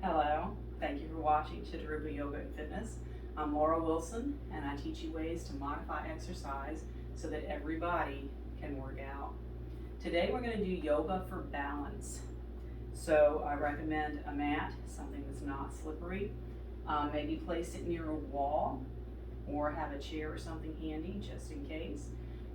Hello, thank you for watching Chittarupa Yoga and Fitness. I'm Laura Wilson, and I teach you ways to modify exercise so that everybody can work out. Today we're going to do yoga for balance. So I recommend a mat, something that's not slippery. Maybe place it near a wall or have a chair or something handy just in case.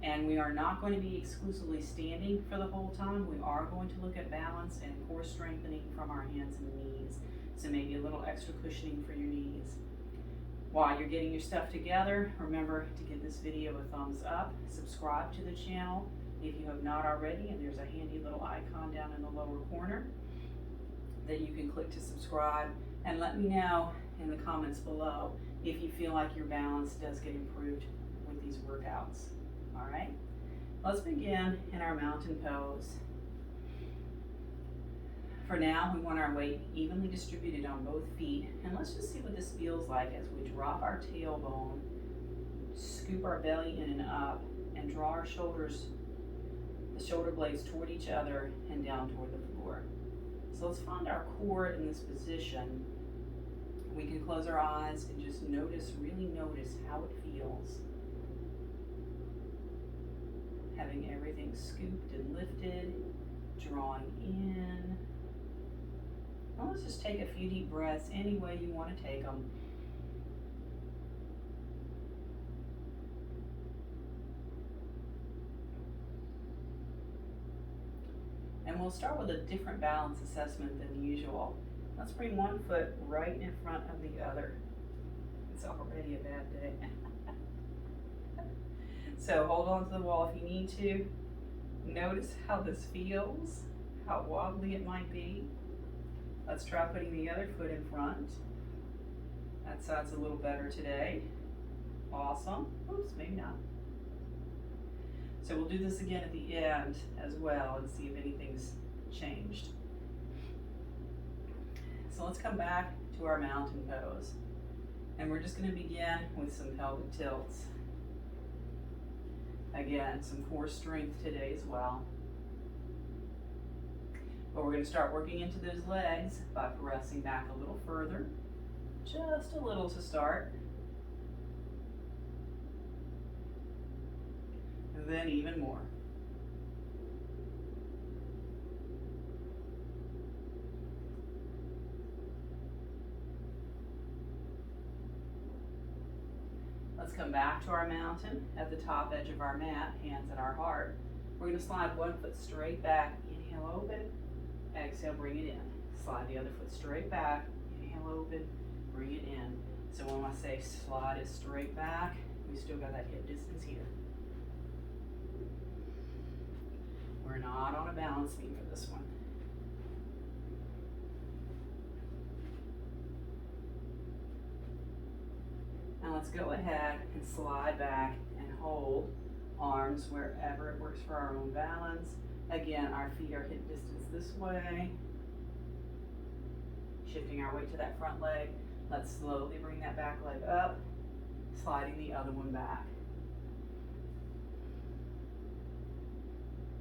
And we are not going to be exclusively standing for the whole time. We are going to look at balance and core strengthening from our hands and knees. So maybe a little extra cushioning for your knees. While you're getting your stuff together, remember to give this video a thumbs up, subscribe to the channel if you have not already, and there's a handy little icon down in the lower corner that you can click to subscribe, and let me know in the comments below if you feel like your balance does get improved with these workouts. All right, let's begin in our mountain pose. For now, we want our weight evenly distributed on both feet, and let's just see what this feels like as we drop our tailbone, scoop our belly in and up, and draw our shoulders, the shoulder blades toward each other and down toward the floor. So let's find our core in this position. We can close our eyes and just really notice how it feels. Having everything scooped and lifted, drawing in. Now let's just take a few deep breaths any way you want to take them. And we'll start with a different balance assessment than usual. Let's bring one foot right in front of the other. It's already a bad day. So hold on to the wall if you need to. Notice how this feels, how wobbly it might be. Let's try putting the other foot in front. That side's a little better today. Awesome. Oops, maybe not. So we'll do this again at the end as well and see if anything's changed. So let's come back to our mountain pose. And we're just going to begin with some pelvic tilts. Again, some core strength today as well. But we're going to start working into those legs by pressing back a little further, just a little to start. And then even more. Let's come back to our mountain at the top edge of our mat, hands at our heart. We're going to slide one foot straight back, inhale open, exhale, bring it in. Slide the other foot straight back, inhale open, bring it in. So when I say slide it straight back, we still got that hip distance here. We're not on a balance beam for this one. Now let's go ahead and slide back and hold arms wherever it works for our own balance. Again, our feet are hip distance this way. Shifting our weight to that front leg. Let's slowly bring that back leg up, sliding the other one back.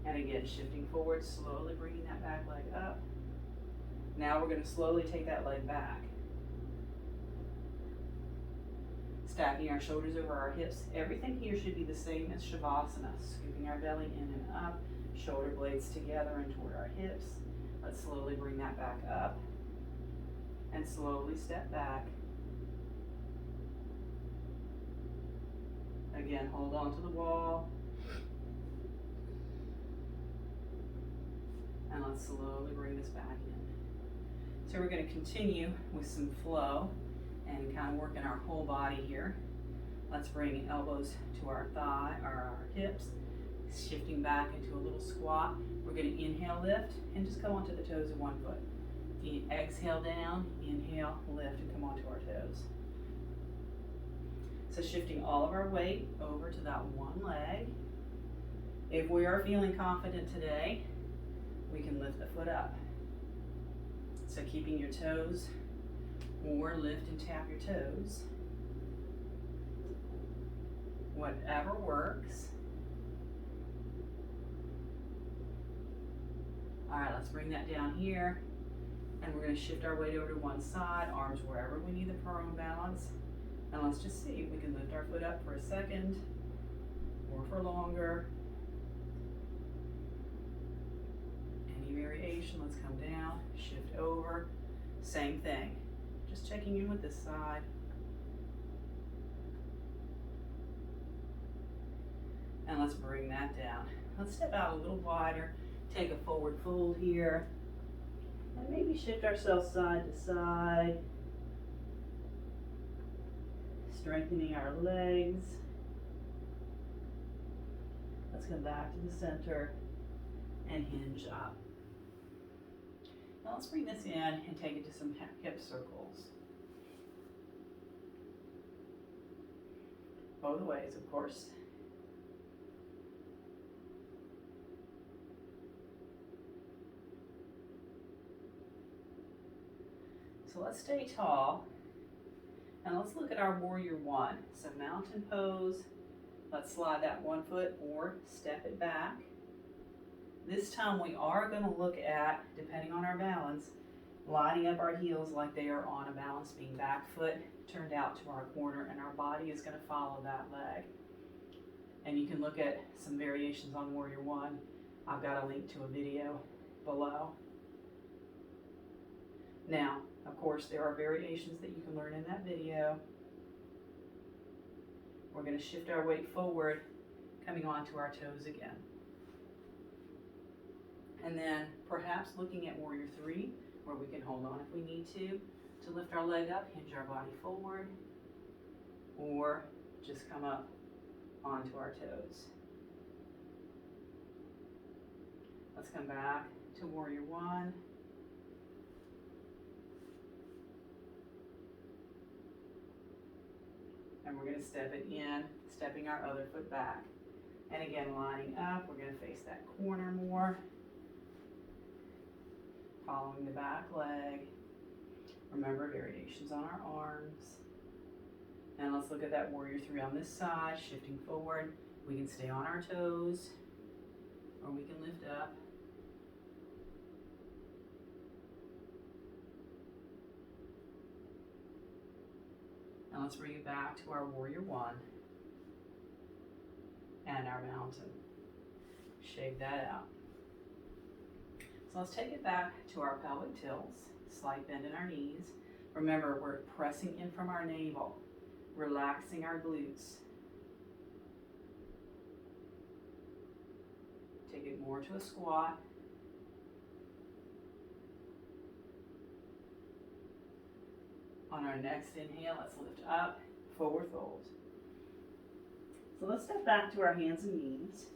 And again, shifting forward, slowly bringing that back leg up. Now we're going to slowly take that leg back. Stacking our shoulders over our hips. Everything here should be the same as Shavasana. Scooping our belly in and up, shoulder blades together and toward our hips. Let's slowly bring that back up and slowly step back. Again, hold on to the wall. And let's slowly bring this back in. So we're going to continue with some flow and kind of working our whole body here. Let's bring elbows to our thigh or our hips, shifting back into a little squat. We're going to inhale, lift, and just come onto the toes of one foot. Exhale down, inhale, lift, and come onto our toes. So shifting all of our weight over to that one leg. If we are feeling confident today, we can lift the foot up. So keeping your toes, or lift and tap your toes. Whatever works. All right, let's bring that down here And we're going to shift our weight over to one side, arms wherever we need the prone balance. And let's just see if we can lift our foot up for a second or for longer. Any variation, let's come down, shift over, same thing. Just checking in with this side. And let's bring that down. Let's step out a little wider, take a forward fold here, and maybe shift ourselves side to side, strengthening our legs. Let's come back to the center and hinge up. Now let's bring this in and take it to some hip circles. Both ways, of course. So let's stay tall, and let's look at our warrior one. So mountain pose, let's slide that one foot or step it back. This time we are going to look at, depending on our balance, lining up our heels like they are on a balance beam. Back foot turned out to our corner, and our body is going to follow that leg. And you can look at some variations on warrior one. I've got a link to a video below. Now, of course, there are variations that you can learn in that video. We're going to shift our weight forward, coming onto our toes again. And then perhaps looking at warrior three, where we can hold on if we need to lift our leg up, hinge our body forward, or just come up onto our toes. Let's come back to warrior one. And we're going to step it in, stepping our other foot back. And again, lining up, we're going to face that corner more. Following the back leg. Remember, variations on our arms. And let's look at that warrior three on this side, shifting forward. We can stay on our toes, or we can lift up. And let's bring it back to our warrior one and our mountain. Shake that out. So let's take it back to our pelvic tilts, slight bend in our knees. Remember, we're pressing in from our navel, relaxing our glutes. Take it more to a squat. On our next inhale, let's lift up, forward fold. So let's step back to our hands and knees.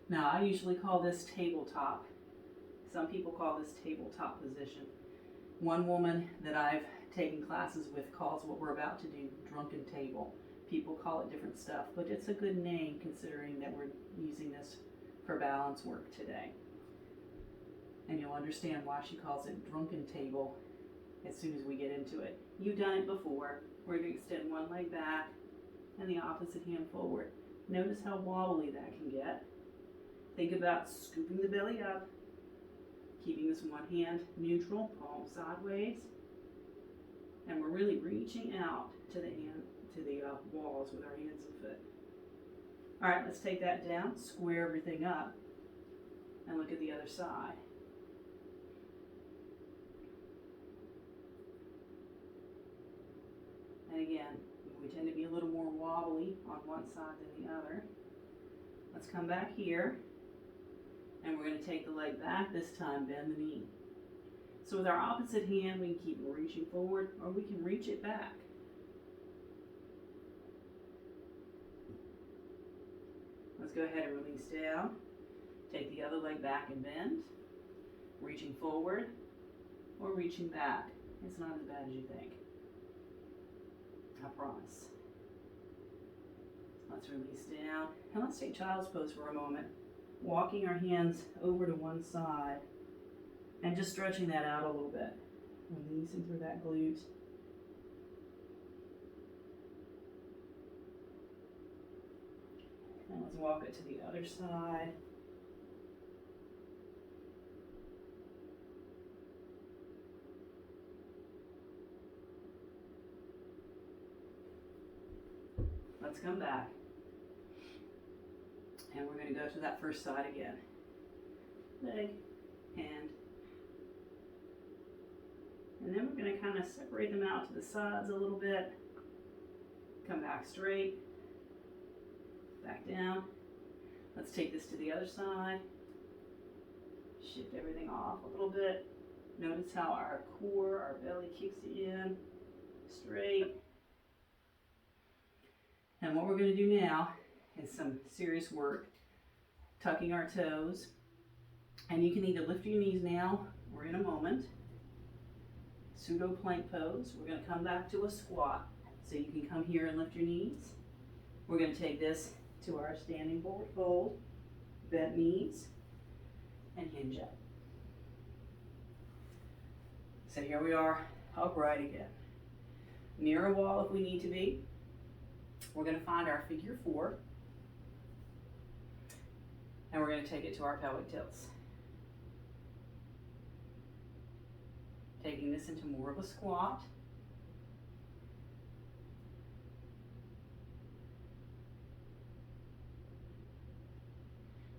Now, I usually call this tabletop. Some people call this tabletop position. One woman that I've taken classes with calls what we're about to do Drunken Table. People call it different stuff, but it's a good name considering that we're using this for balance work today. And you'll understand why she calls it Drunken Table as soon as we get into it. You've done it before. We're going to extend one leg back and the opposite hand forward. Notice how wobbly that can get. Think about scooping the belly up, keeping this one hand neutral, palm sideways, and we're really reaching out to the walls with our hands and foot. All right, let's take that down, square everything up, and look at the other side. And again, we tend to be a little more wobbly on one side than the other. Let's come back here. And we're going to take the leg back, this time bend the knee. So with our opposite hand, we can keep reaching forward, or we can reach it back. Let's go ahead and release down. Take the other leg back and bend. Reaching forward, or reaching back. It's not as bad as you think. I promise. Let's release down. And let's take child's pose for a moment. Walking our hands over to one side and just stretching that out a little bit. Releasing through that glute. And let's walk it to the other side. Let's come back. And we're going to go to that first side again. Leg, hand. And then we're going to kind of separate them out to the sides a little bit. Come back straight. Back down. Let's take this to the other side. Shift everything off a little bit. Notice how our core, our belly kicks in. Straight. And what we're going to do now is some serious work. Tucking our toes. And you can either lift your knees now or in a moment. Pseudo plank pose. We're going to come back to a squat. So you can come here and lift your knees. We're going to take this to our standing forward fold. Bent knees. And hinge up. So here we are, upright again. Near a wall if we need to be. We're going to find our figure 4. And we're going to take it to our pelvic tilts. Taking this into more of a squat.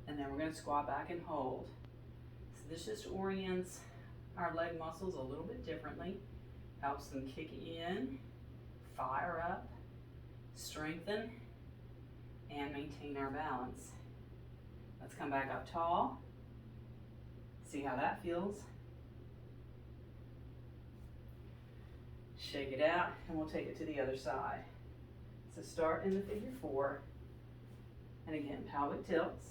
And then we're going to squat back and hold. So this just orients our leg muscles a little bit differently. Helps them kick in, fire up, strengthen, and maintain our balance. Let's come back up tall. See how that feels. Shake it out, and we'll take it to the other side. So start in the figure 4. And again, pelvic tilts.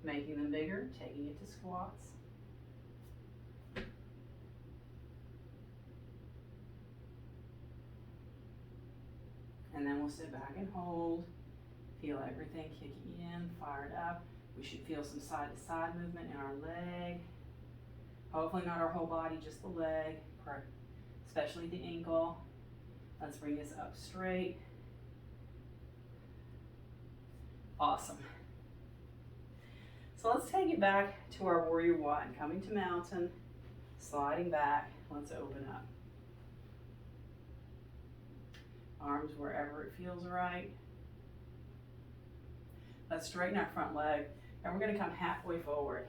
Making them bigger, taking it to squats. And then we'll sit back and hold. Feel everything kicking in, fired up. We should feel some side-to-side movement in our leg. Hopefully not our whole body, just the leg, especially the ankle. Let's bring this up straight. Awesome. So let's take it back to our warrior 1. Coming to mountain, sliding back. Let's open up. Arms wherever it feels right. Let's straighten our front leg, and we're going to come halfway forward.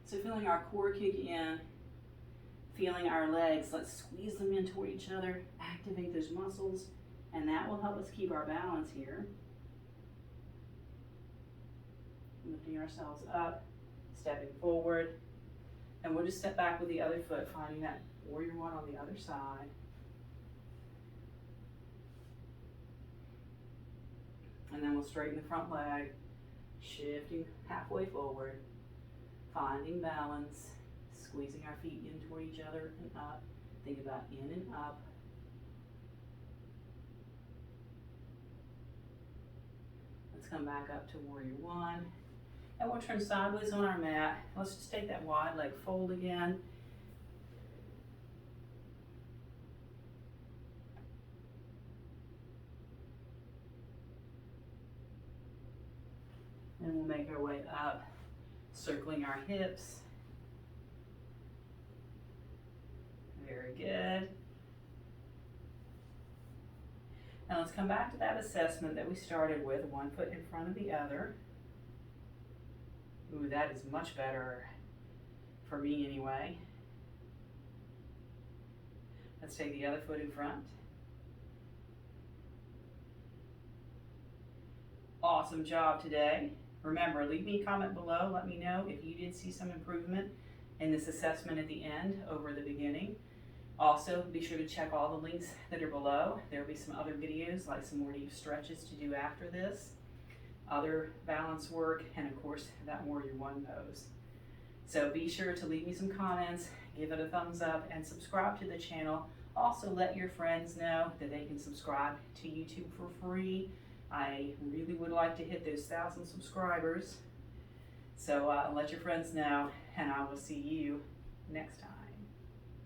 So feeling our core kick in, feeling our legs, let's squeeze them in toward each other, activate those muscles, and that will help us keep our balance here. Lifting ourselves up, stepping forward, and we'll just step back with the other foot, finding that warrior 1 on the other side. And then we'll straighten the front leg, shifting halfway forward, finding balance, squeezing our feet in toward each other and up. Think about in and up. Let's come back up to warrior 1. And we'll turn sideways on our mat. Let's just take that wide leg fold again. And we'll make our way up, circling our hips. Very good. Now let's come back to that assessment that we started with, 1 foot in front of the other. Ooh, that is much better for me anyway. Let's take the other foot in front. Awesome job today. Remember, leave me a comment below. Let me know if you did see some improvement in this assessment at the end over the beginning. Also, be sure to check all the links that are below. There will be some other videos, like some more deep stretches to do after this, other balance work, and of course, that warrior 1 pose. So be sure to leave me some comments, give it a thumbs up, and subscribe to the channel. Also, let your friends know that they can subscribe to YouTube for free. I really would like to hit those 1,000 subscribers. So let your friends know, and I will see you next time.